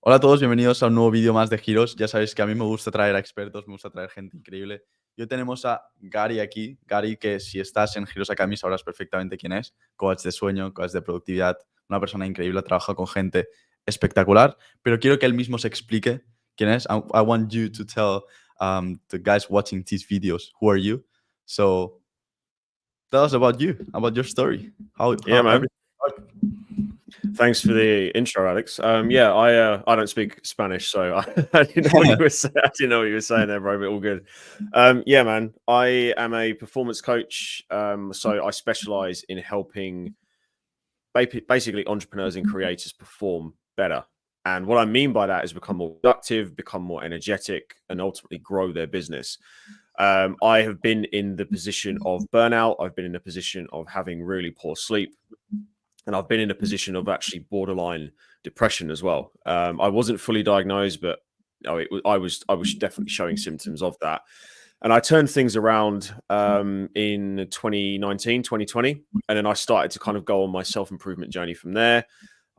Hola a todos, bienvenidos a un nuevo vídeo más de Giros. Ya sabéis que a mí me gusta traer a expertos, me gusta traer gente increíble. Y hoy tenemos a Gary aquí. Gary, que si estás en Giros Academy sabrás perfectamente quién es. Coach de sueño, coach de productividad, una persona increíble, trabaja con gente espectacular. Pero quiero que él mismo se explique quién es. I want you to tell the guys watching these videos, who are you? So tell us about you, about your story, how Yeah, man. everything started. Thanks for the intro, Alex. Yeah, I don't speak Spanish, so I didn't know what you were saying. I didn't know what you were saying there, bro. But all good. Yeah, man. I am a performance coach. So I specialize in helping basically entrepreneurs and creators perform better. And what I mean by that is become more productive, become more energetic, and ultimately grow their business. I have been in the position of burnout. I've been in the position of having really poor sleep. And I've been in a position of actually borderline depression as well. I wasn't fully diagnosed, but I was definitely showing symptoms of that. And I turned things around in 2019, 2020. And then I started to kind of go on my self-improvement journey from there.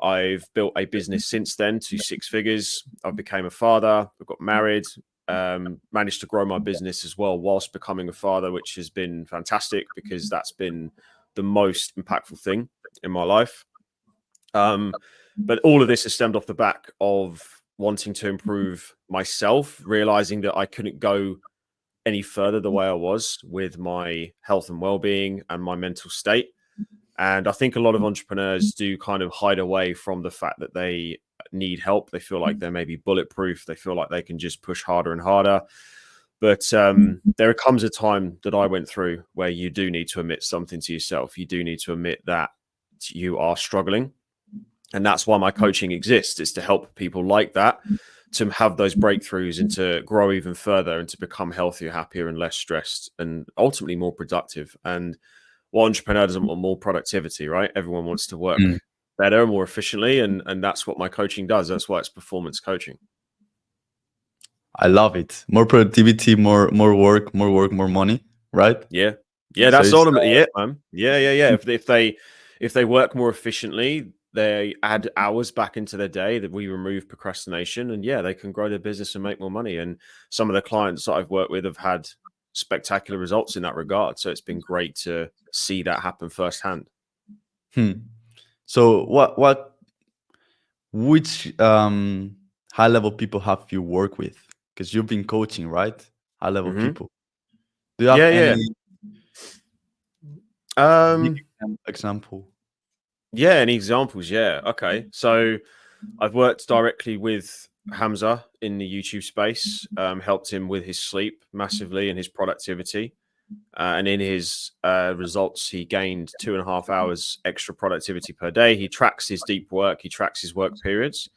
I've built a business since then to 6 figures. I became a father. I got married. Managed to grow my business as well whilst becoming a father, which has been fantastic because that's been the most impactful thing in my life. But all of this has stemmed off the back of wanting to improve myself, realizing that I couldn't go any further the way I was with my health and well-being and my mental state. And I think a lot of entrepreneurs do kind of hide away from the fact that they need help. They feel like they're maybe bulletproof. They feel like they can just push harder and harder. But there comes a time that I went through where you do need to admit something to yourself. You do need to admit that you are struggling. And that's why my coaching exists, is to help people like that to have those breakthroughs and to grow even further and to become healthier, happier, and less stressed, and ultimately more productive. And what entrepreneur doesn't want? More productivity, right? Everyone wants to work better, more efficiently, and that's what my coaching does. That's why it's performance coaching. I love it. More productivity, more work, more money, right? Yeah, So that's it's ultimately it, man. Yeah. If they work more efficiently, they add hours back into their day, that we remove procrastination, and they can grow their business and make more money. And some of the clients that I've worked with have had spectacular results in that regard. So it's been great to see that happen firsthand. So which high level people have you worked with? Because you've been coaching, right? High level people. Do you have any big example? Yeah, any examples? Yeah. Okay. So I've worked directly with Hamza in the YouTube space, helped him with his sleep massively and his productivity. And in his results, he gained 2.5 hours extra productivity per day. He tracks his deep work, he tracks his work periods.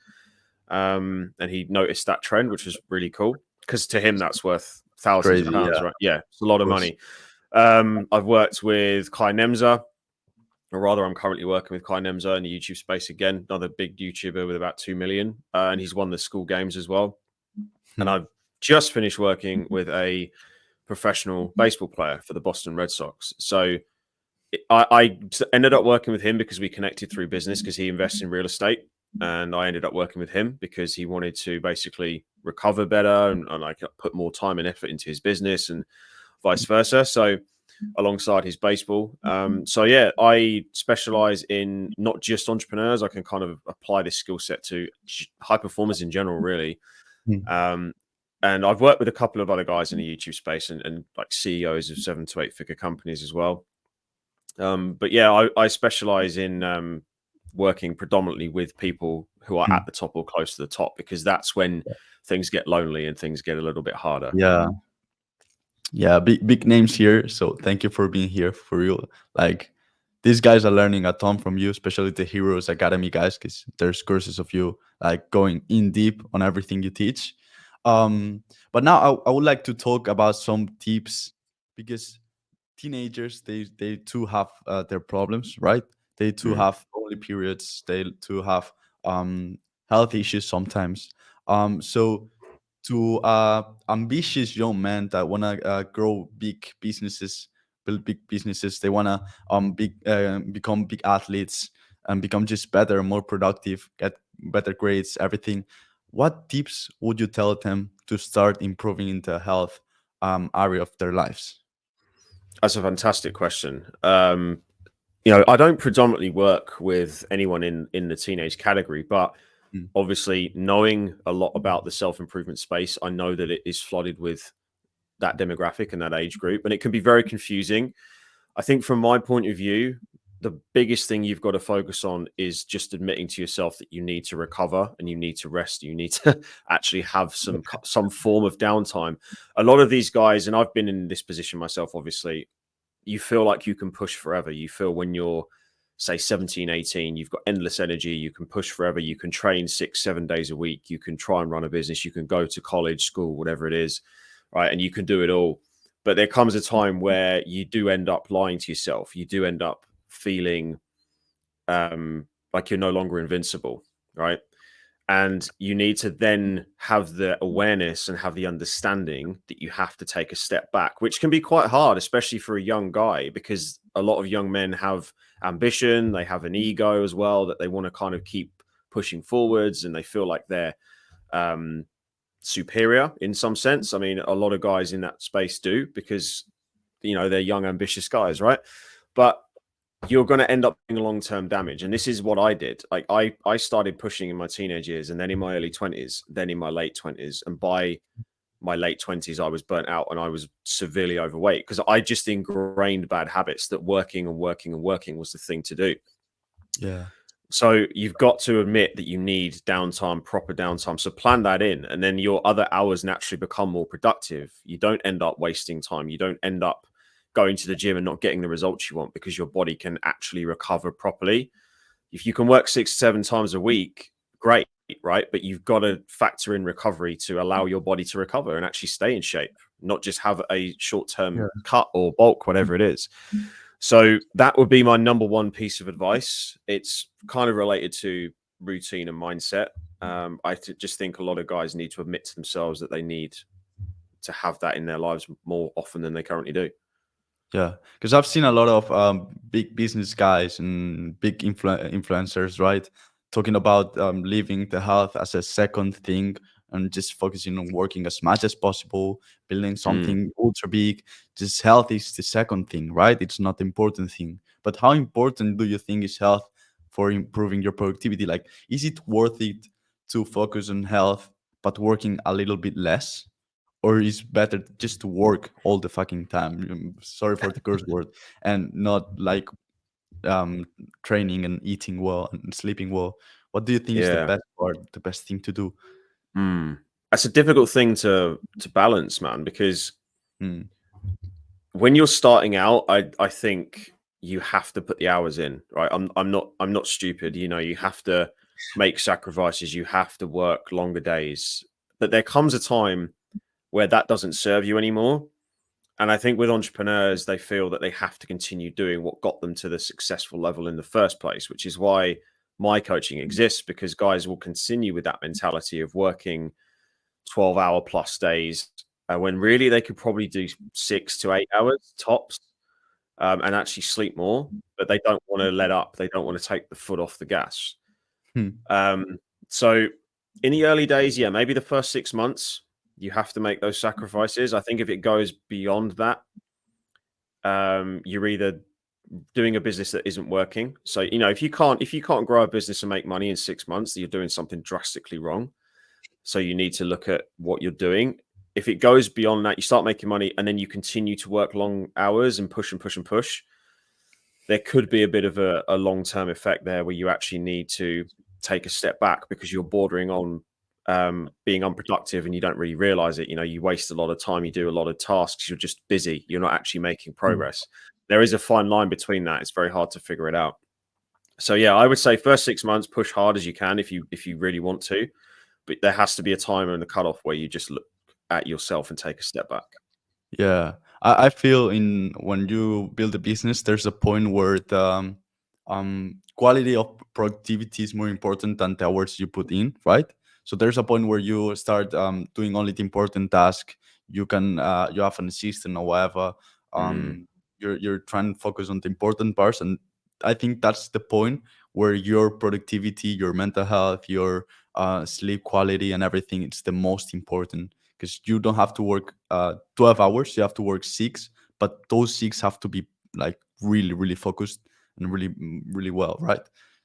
And he noticed that trend, which was really cool, because to him, that's worth thousands of pounds, right? Yeah, it's a lot of money. I've worked with Kai Nemza, or rather, I'm currently working with Kai Nemza in the YouTube space again, another big YouTuber with about 2 million. And he's won the school games as well. And I've just finished working with a professional baseball player for the Boston Red Sox. So I ended up working with him because we connected through business, because he invests in real estate. And I ended up working with him because he wanted to basically recover better and like put more time and effort into his business and vice versa. So alongside his baseball. I specialize in not just entrepreneurs. I can kind of apply this skill set to high performers in general, really. And I've worked with a couple of other guys in the YouTube space and like CEOs of 7 to 8 figure companies as well. I specialize in working predominantly with people who are at the top or close to the top, because that's when things get lonely and things get a little bit harder. Yeah, big names here. So thank you for being here, for real. Like, these guys are learning a ton from you, especially the Heroes Academy guys, because there's courses of you like going in deep on everything you teach. But now I would like to talk about some tips, because teenagers, they too have their problems, right? They too have lonely periods. They too have health issues sometimes. So to ambitious young men that want to grow big businesses, build big businesses, they want to become big athletes and become just better, more productive, get better grades, everything. what tips would you tell them to start improving in the health area of their lives? That's a fantastic question. I don't predominantly work with anyone in the teenage category, but Mm. obviously knowing a lot about the self-improvement space, I know that it is flooded with that demographic and that age group, and it can be very confusing. I think from my point of view, the biggest thing you've got to focus on is just admitting to yourself that you need to recover and you need to rest. You need to actually have some form of downtime. A lot of these guys, and I've been in this position myself, obviously, you feel like you can push forever. You feel when you're, say, 17, 18, you've got endless energy. You can push forever. You can train 6, 7 days a week. You can try and run a business. You can go to college, school, whatever it is, right? And you can do it all. But there comes a time where you do end up lying to yourself. You do end up feeling like you're no longer invincible, right? And you need to then have the awareness and have the understanding that you have to take a step back, which can be quite hard, especially for a young guy, because a lot of young men have ambition, they have an ego as well that they want to kind of keep pushing forwards, and they feel like they're um, superior in some sense. I mean, a lot of guys in that space do, because they're young, ambitious guys, right? But you're going to end up doing long-term damage. And this is what I did. Like I started pushing in my teenage years, and then in my early 20s, then in my late 20s. And by my late 20s, I was burnt out and I was severely overweight because I just ingrained bad habits that working and working and working was the thing to do. Yeah. So you've got to admit that you need downtime, proper downtime. So plan that in, and then your other hours naturally become more productive. You don't end up wasting time. You don't end up going to the gym and not getting the results you want, because your body can actually recover properly. If you can work 6, 7 times a week, great, right? But you've got to factor in recovery to allow your body to recover and actually stay in shape, not just have a short-term Yeah. cut or bulk, whatever it is. So that would be my number one piece of advice. It's kind of related to routine and mindset. Just think a lot of guys need to admit to themselves that they need to have that in their lives more often than they currently do. Yeah, because I've seen a lot of big business guys and big influencers, right, talking about leaving the health as a second thing and just focusing on working as much as possible, building Mm. something ultra big. Just health is the second thing, right? It's not the important thing. But how important do you think is health for improving your productivity? Like, is it worth it to focus on health but working a little bit less? Or is better just to work all the fucking time? Sorry for the curse word, and not like um, training and eating well and sleeping well. What do you think is the Yeah. best part, the best thing to do? Mm. That's a difficult thing to balance, man, because Mm. when you're starting out, I think you have to put the hours in, right? I'm not stupid. You have to make sacrifices. You have to work longer days. But there comes a time where that doesn't serve you anymore. And I think with entrepreneurs, they feel that they have to continue doing what got them to the successful level in the first place, which is why my coaching exists, because guys will continue with that mentality of working 12-hour plus days when really they could probably do 6 to 8 hours tops, and actually sleep more, but they don't want to let up. They don't want to take the foot off the gas. Hmm. Um, so in the early days, yeah, maybe the first 6 months, you have to make those sacrifices. I think if it goes beyond that, you're either doing a business that isn't working. So, if you can't grow a business and make money in 6 months, you're doing something drastically wrong. So you need to look at what you're doing. If it goes beyond that, you start making money and then you continue to work long hours and push and push and push, there could be a bit of a long-term effect there where you actually need to take a step back because you're bordering on being unproductive and you don't really realize it. You waste a lot of time, you do a lot of tasks, you're just busy, you're not actually making Hmm. progress. There is a fine line between that. It's very hard to figure it out. So yeah, I would say first 6 months, push hard as you can if you really want to, but there has to be a time and a cutoff where you just look at yourself and take a step back. Yeah, I feel in when you build a business, there's a point where the quality of productivity is more important than the hours you put in, right? So there's a point where you start doing only the important task. You have an assistant or whatever. Mm, You're trying to focus on the important parts, and I think that's the point where your productivity, your mental health, your sleep quality and everything, it's the most important, because you don't have to work 12 hours, you have to work 6, but those 6 have to be like really really focused and really really well, right?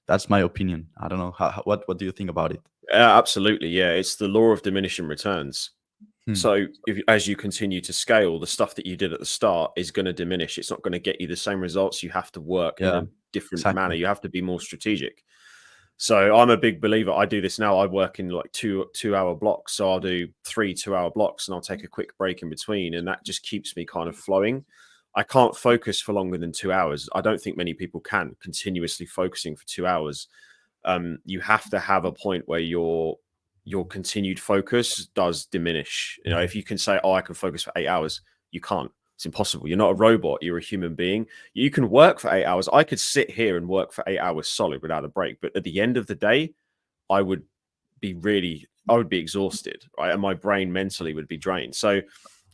That's my opinion. I don't know what do you think about it? Absolutely, yeah. It's the law of diminishing returns. Hmm. So if as you continue to scale, the stuff that you did at the start is going to diminish. It's not going to get you the same results. You have to work in Yeah, a different manner. exactly. You have to be more strategic. So I'm a big believer. I do this now. I work in like two-hour blocks. So I'll do 3 2-hour blocks and I'll take a quick break in between. And that just keeps me kind of flowing. I can't focus for longer than 2 hours. I don't think many people can continuously focusing for 2 hours. You have to have a point where your continued focus does diminish. You know, if you can say, "Oh, I can focus for 8 hours," you can't. It's impossible. You're not a robot. You're a human being. You can work for 8 hours. I could sit here and work for 8 hours solid without a break, but at the end of the day, I would I would be exhausted, right? And my brain mentally would be drained. So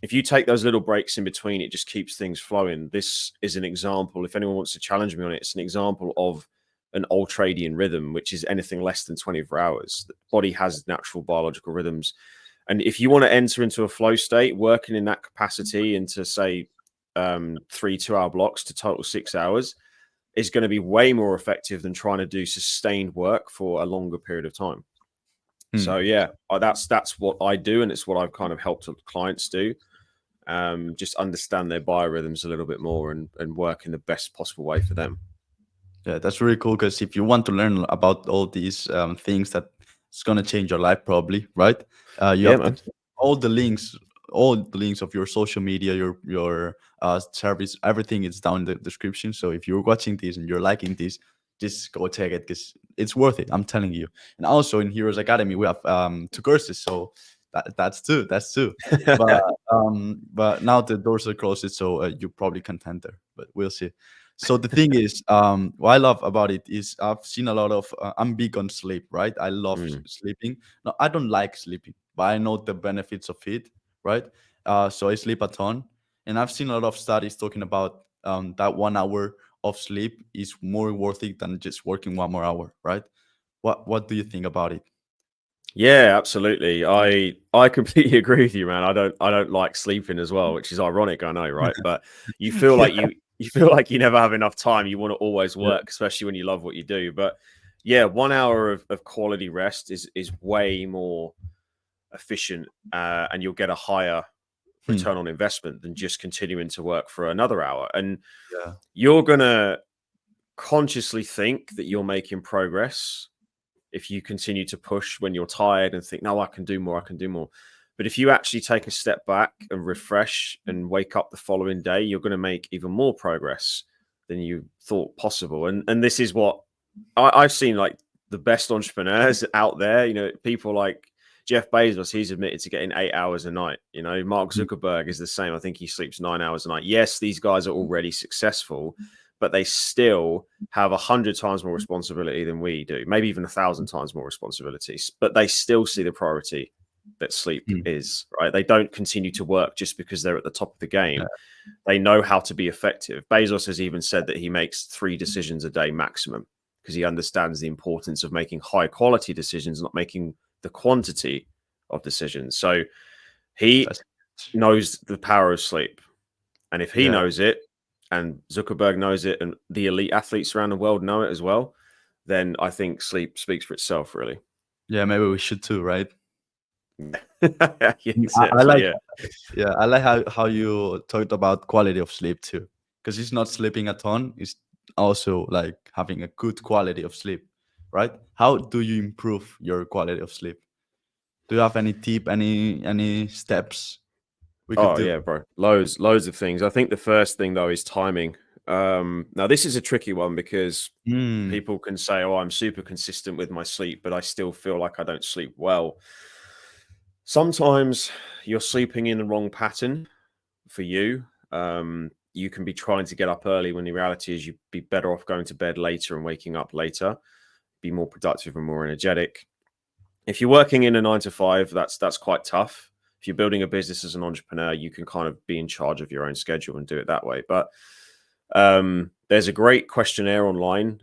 if you take those little breaks in between, it just keeps things flowing. This is an example. If anyone wants to challenge me on it, it's an example of an ultradian rhythm, which is anything less than 24 hours. The body has natural biological rhythms. And if you want to enter into a flow state, working in that capacity into, say, 3 2-hour blocks to total 6 hours is going to be way more effective than trying to do sustained work for a longer period of time. So Hmm. yeah, that's what I do, and it's what I've kind of helped clients do. Just understand their biorhythms a little bit more and work in the best possible way for them. Yeah, that's really cool, because if you want to learn about all these things that it's gonna change your life, probably, right? You Yeah, have to man. check all the links of your social media, your service, everything is down in the description. So if you're watching this and you're liking this, just go check it, because it's worth it. I'm telling you. And also in Heroes Academy, we have 2 courses, so that's two. That's two. But but now the doors are closed, so you probably can't enter. But we'll see. So the thing is, what I love about it is I've seen a lot of. I'm big on sleep, right? I love Mm. sleeping. No, I don't like sleeping, but I know the benefits of it, right? So I sleep a ton, and I've seen a lot of studies talking about that 1 hour of sleep is more worth it than just working one more hour, right? What do you think about it? Yeah, absolutely. I completely agree with you, man. I don't like sleeping as well, which is ironic, I know, right? But you feel Yeah, like you feel like you never have enough time. You want to always yeah. work, especially when you love what you do. But yeah, 1 hour of quality rest is way more efficient, and you'll get a higher Hmm. return on investment than just continuing to work for another hour. And Yeah. you're gonna consciously think that you're making progress if you continue to push when you're tired and think, no, I can do more, I can do more. But if you actually take a step back and refresh and wake up the following day, you're going to make even more progress than you thought possible. And this is what I've seen, like the best entrepreneurs out there, you know, people like Jeff Bezos, he's admitted to getting 8 hours a night. You know, Mark Hmm. Zuckerberg is the same. I think he sleeps 9 hours a night. Yes, these guys are already successful, but they still have 100 times more responsibility than we do, maybe even 1,000 times more responsibilities, but they still see the priority that sleep Hmm. is, right? They don't continue to work just because they're at the top of the Yeah. game. They know how to be effective. Bezos has even said that he makes 3 decisions a day maximum because he understands the importance of making high quality decisions, not making the quantity of decisions. So he That's knows the power of sleep. And if he yeah. knows it, and Zuckerberg knows it, and the elite athletes around the world know it as well, then I think sleep speaks for itself, really. Yeah, maybe we should too, right? Yeah, I exactly. like Yeah. Yeah, I like how you talked about quality of sleep too, because it's not sleeping a ton; it's also like having a good quality of sleep, right? How do you improve your quality of sleep? Do you have any tip, any steps we could Oh do? yeah, bro. Loads of things. I think the first thing though is timing. Now this is a tricky one because Mm, people can say, "Oh, I'm super consistent with my sleep, but I still feel like I don't sleep well." Sometimes you're sleeping in the wrong pattern for you. You can be trying to get up early when the reality is you'd be better off going to bed later and waking up later, be more productive and more energetic. If you're working in a 9 to 5, that's quite tough. If you're building a business as an entrepreneur, you can kind of be in charge of your own schedule and do it that way. But There's a great questionnaire online,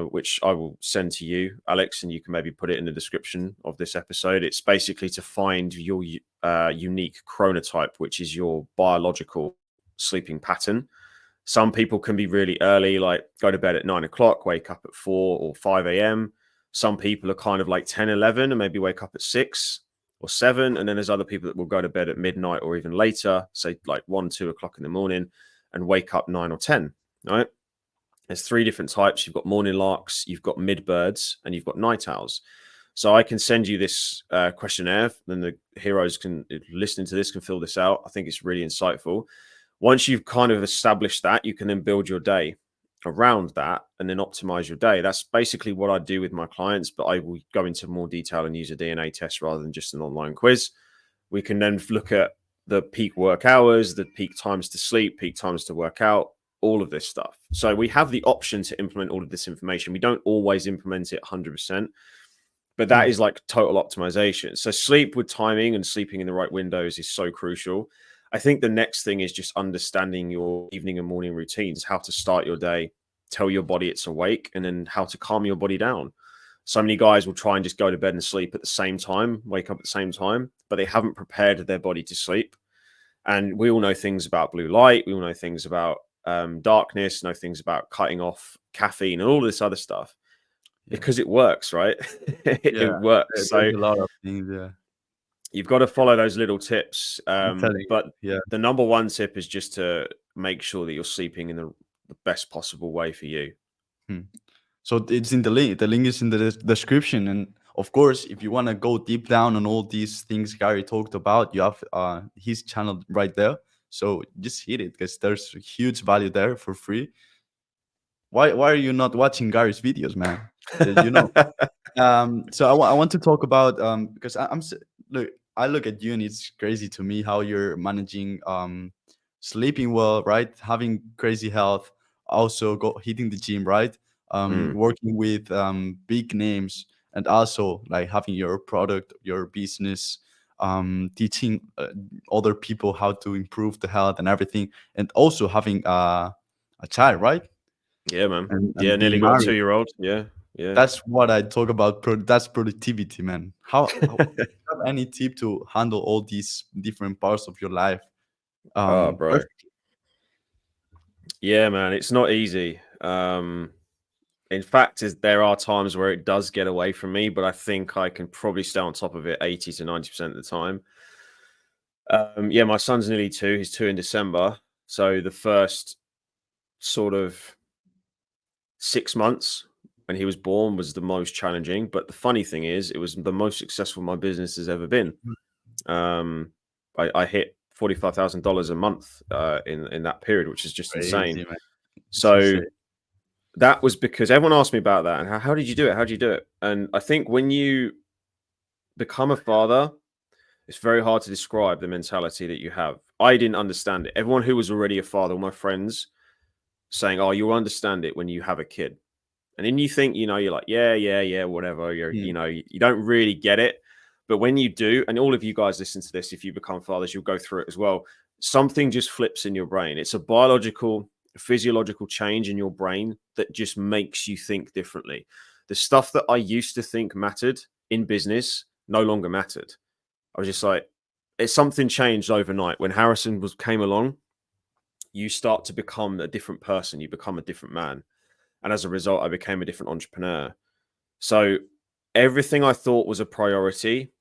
which I will send to you, Alex, and you can maybe put it in the description of this episode. It's basically to find your unique chronotype, which is your biological sleeping pattern. Some people can be really early, like go to bed at 9 o'clock, wake up at 4 or 5 a.m. Some people are kind of like 10, 11, and maybe wake up at 6 or 7. And then there's other people that will go to bed at midnight or even later, say like 1, 2 o'clock in the morning, and wake up 9 or 10, right? There's 3 different types. You've got morning larks, you've got midbirds, and you've got night owls. So I can send you this questionnaire, then the heroes can, listening to this, can fill this out. I think it's really insightful. Once you've kind of established that, you can then build your day around that and then optimize your day. That's basically what I do with my clients, but I will go into more detail and use a DNA test rather than just an online quiz. We can then look at the peak work hours, the peak times to sleep, peak times to work out, all of this stuff. So we have the option to implement all of this information. We don't always implement it 100%, but that is like total optimization. So sleep with timing and sleeping in the right windows is so crucial. I think the next thing is just understanding your evening and morning routines, how to start your day, tell your body it's awake, and then how to calm your body down. So many guys will try and just go to bed and sleep at the same time, wake up at the same time, but they haven't prepared their body to sleep. And we all know things about blue light. We all know things about darkness, know things about cutting off caffeine and all this other stuff because it works, right? Yeah, It works. there's So a lot of things. Yeah, you've got to follow those little tips. I'm telling you. But Yeah. the number one tip is just to make sure that you're sleeping in the best possible way for you. Hmm. So it's in the link. The link is in the description. And of course, if you want to go deep down on all these things Gary talked about, you have his channel right there. So just hit it because there's huge value there for free. Why are you not watching Gary's videos, man? You know. So I want to talk about because look, I look at you and it's crazy to me how you're managing sleeping well, right? Having crazy health, also go hitting the gym, right? Mm. Working with big names, and also like having your product, your business, teaching other people how to improve the health and everything, and also having a child, right? Yeah, man. Yeah, And nearly being got a married. 2-year-old. Yeah, yeah. That's what I talk about. That's productivity, man. How do you have any tip to handle all these different parts of your life? Oh, bro. Perfect. Yeah, man. It's not easy. In fact, there are times where it does get away from me, but I think I can probably stay on top of it 80 to 90% of the time. Yeah, my son's nearly 2. He's 2 in December. So the first sort of 6 months when he was born was the most challenging. But the funny thing is, it was the most successful my business has ever been. I hit $45,000 a month in that period, which is just insane. Crazy, man. It's So insane. that was because everyone asked me about that and how did you do it? How did you do it? And I think when you become a father, it's very hard to describe the mentality that you have. I didn't understand it. Everyone who was already a father, all my friends, saying, "Oh, you'll understand it when you have a kid." And then you think, you're like, yeah, whatever. Mm. You don't really get it. But when you do, and all of you guys listen to this, if you become fathers, you'll go through it as well. Something just flips in your brain. It's a biological, physiological change in your brain that just makes you think differently. The stuff that I used to think mattered in business no longer mattered. I was just like, it's something changed overnight. When Harrison came along, you start to become a different person. You become a different man. And as a result, I became a different entrepreneur. So everything I thought was a priority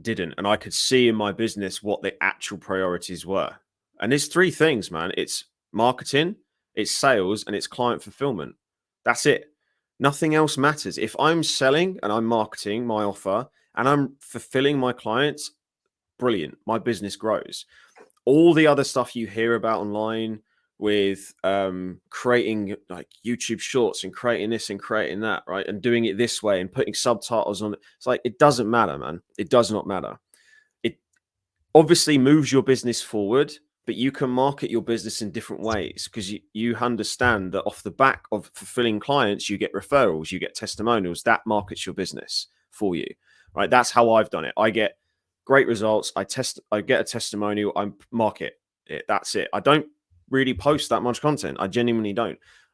didn't. And I could see in my business what the actual priorities were. And there's 3 things, man. It's marketing, it's sales, and it's client fulfillment. That's it. Nothing else matters. If I'm selling and I'm marketing my offer and I'm fulfilling my clients, brilliant. My business grows. All the other stuff you hear about online with creating like YouTube shorts and creating this and creating that, right? And doing it this way and putting subtitles on it. It's like, it doesn't matter, man. It does not matter. It obviously moves your business forward, but you can market your business in different ways because you understand that off the back of fulfilling clients, you get referrals, you get testimonials. That markets your business for you, right? That's how I've done it. I get great results. I get a testimonial, I market it. That's it. I don't really post that much content. I genuinely don't.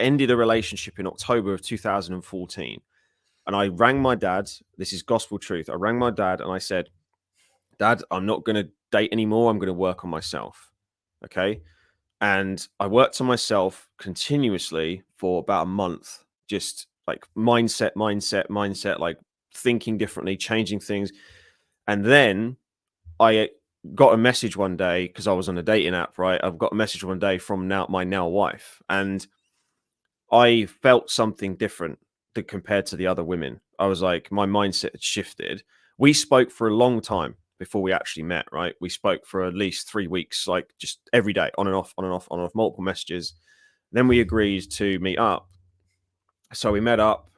ended a relationship in October of 2014. And I rang my dad. This is gospel truth. I rang my dad and I said, Dad, I'm not going to date anymore. I'm going to work on myself. Okay. And I worked on myself continuously for about a month, just like mindset, like thinking differently, changing things. And then I got a message one day because I was on a dating app, right? I've got a message one day from my now wife, and I felt something different compared to the other women. I was like, my mindset had shifted. We spoke for a long time before we actually met, right? We spoke for at least 3 weeks, like just every day, on and off, on and off, on and off, multiple messages. Then we agreed to meet up. So we met up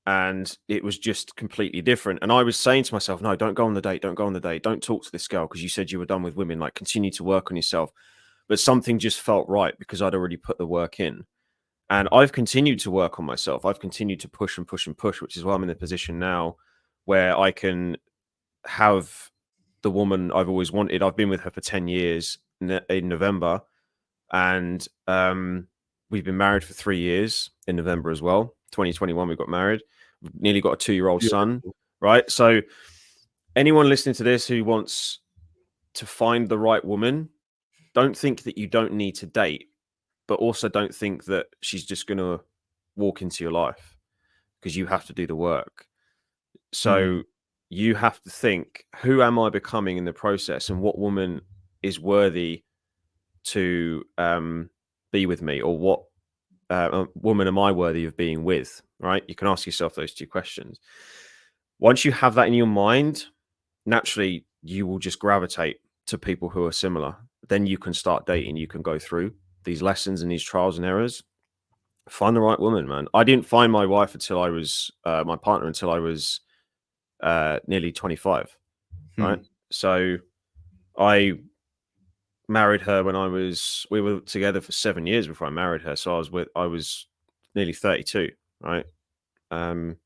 and it was just completely different. And I was saying to myself, no, don't go on the date. Don't go on the date. Don't talk to this girl because you said you were done with women. Like, continue to work on yourself. But something just felt right because I'd already put the work in. And I've continued to work on myself. I've continued to push and push and push, which is why I'm in a position now where I can have the woman I've always wanted. I've been with her for 10 years in November. And we've been married for 3 years in November as well. 2021, we got married. We've nearly got a 2-year-old son, right? So anyone listening to this who wants to find the right woman, don't think that you don't need to date, but also don't think that she's just going to walk into your life, because you have to do the work. So you have to think, who am I becoming in the process, and what woman is worthy to be with me, or what woman am I worthy of being with, right? You can ask yourself those 2 questions. Once you have that in your mind, naturally you will just gravitate to people who are similar. Then you can start dating. You can go through these lessons and these trials and errors. Find the right woman, man. I didn't find my wife until I was my partner until I was nearly 25, right? So I married her when we were together for 7 years before I married her. So I was nearly 32, right? And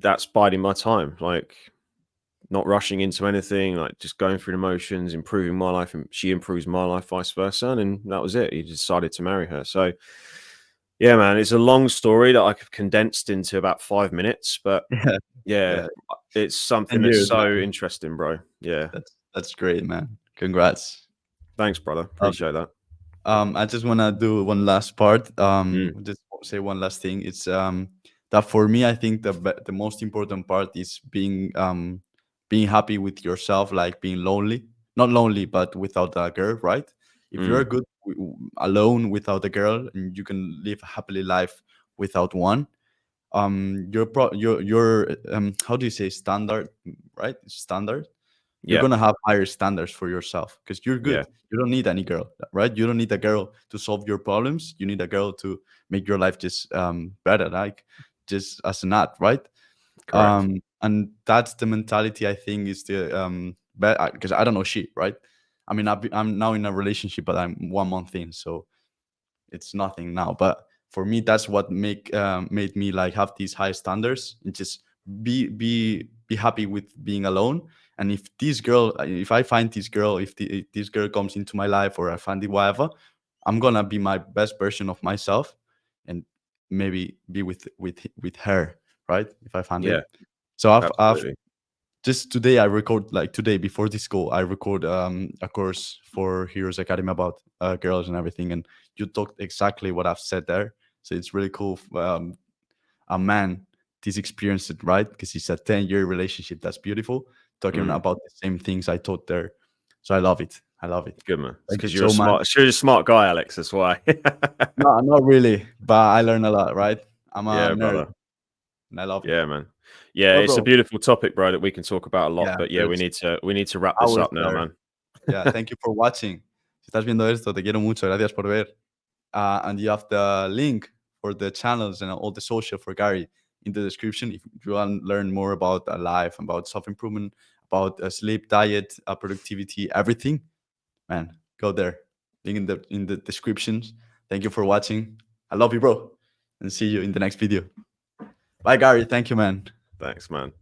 that's biding my time, like not rushing into anything, like just going through the motions, improving my life, and she improves my life, vice versa. And that was it. He decided to marry her. So yeah, man, it's a long story that I could condensed into about 5 minutes, but yeah, it's something 10 that's years, so man. interesting, bro. Yeah. That's great, man. Congrats. Thanks, brother. Appreciate that. I just wanna do one last part. Just say one last thing. It's that for me, I think the most important part is being happy with yourself, like being lonely, not lonely, but without a girl, right? If you're good alone without a girl, and you can live a happily life without one, your how do you say standard, right? Standard, you're Yeah. gonna have higher standards for yourself because you're Yeah. good. You don't need any girl, right? You don't need a girl to solve your problems. You need a girl to make your life just better, like just as an ad, right? Correct. And that's the mentality I think is the because I don't know shit, right? I mean, I'm now in a relationship, but I'm 1 month in, so it's nothing now. But for me, that's what made me like have these high standards and just be happy with being alone. And if I find this girl, if this girl comes into my life, or I find it whatever, I'm gonna be my best version of myself, and maybe be with her, right? If I find Yeah. it. So I've Absolutely. just today I record, like today before this call I record a course for Heroes Academy about girls and everything, and you talked exactly what I've said there. So it's really cool. A man this experience it, right? Because it's a 10-year relationship. That's beautiful, talking about the same things I taught there. So I love it. I love it. Good, man. It's Thank you because so much. you're a smart guy, Alex. That's why. No, not really, but I learn a lot, right? I'm a Yeah, nerd brother. and I love it. Yeah, man. Yeah, Well, it's a bro, beautiful topic, bro, that we can talk about a lot. yeah, But yeah, there's we need to wrap this hours up now, there. man. Yeah, thank you for watching. Si estás viendo esto, te quiero mucho. Gracias por ver. And you have the link for the channels and all the social for Gary in the description if you want to learn more about life, about self-improvement, about sleep, diet, productivity, everything. Man, go there. Link in the descriptions. Thank you for watching. I love you, bro, and see you in the next video. Bye, Gary. Thank you, man. Thanks, man.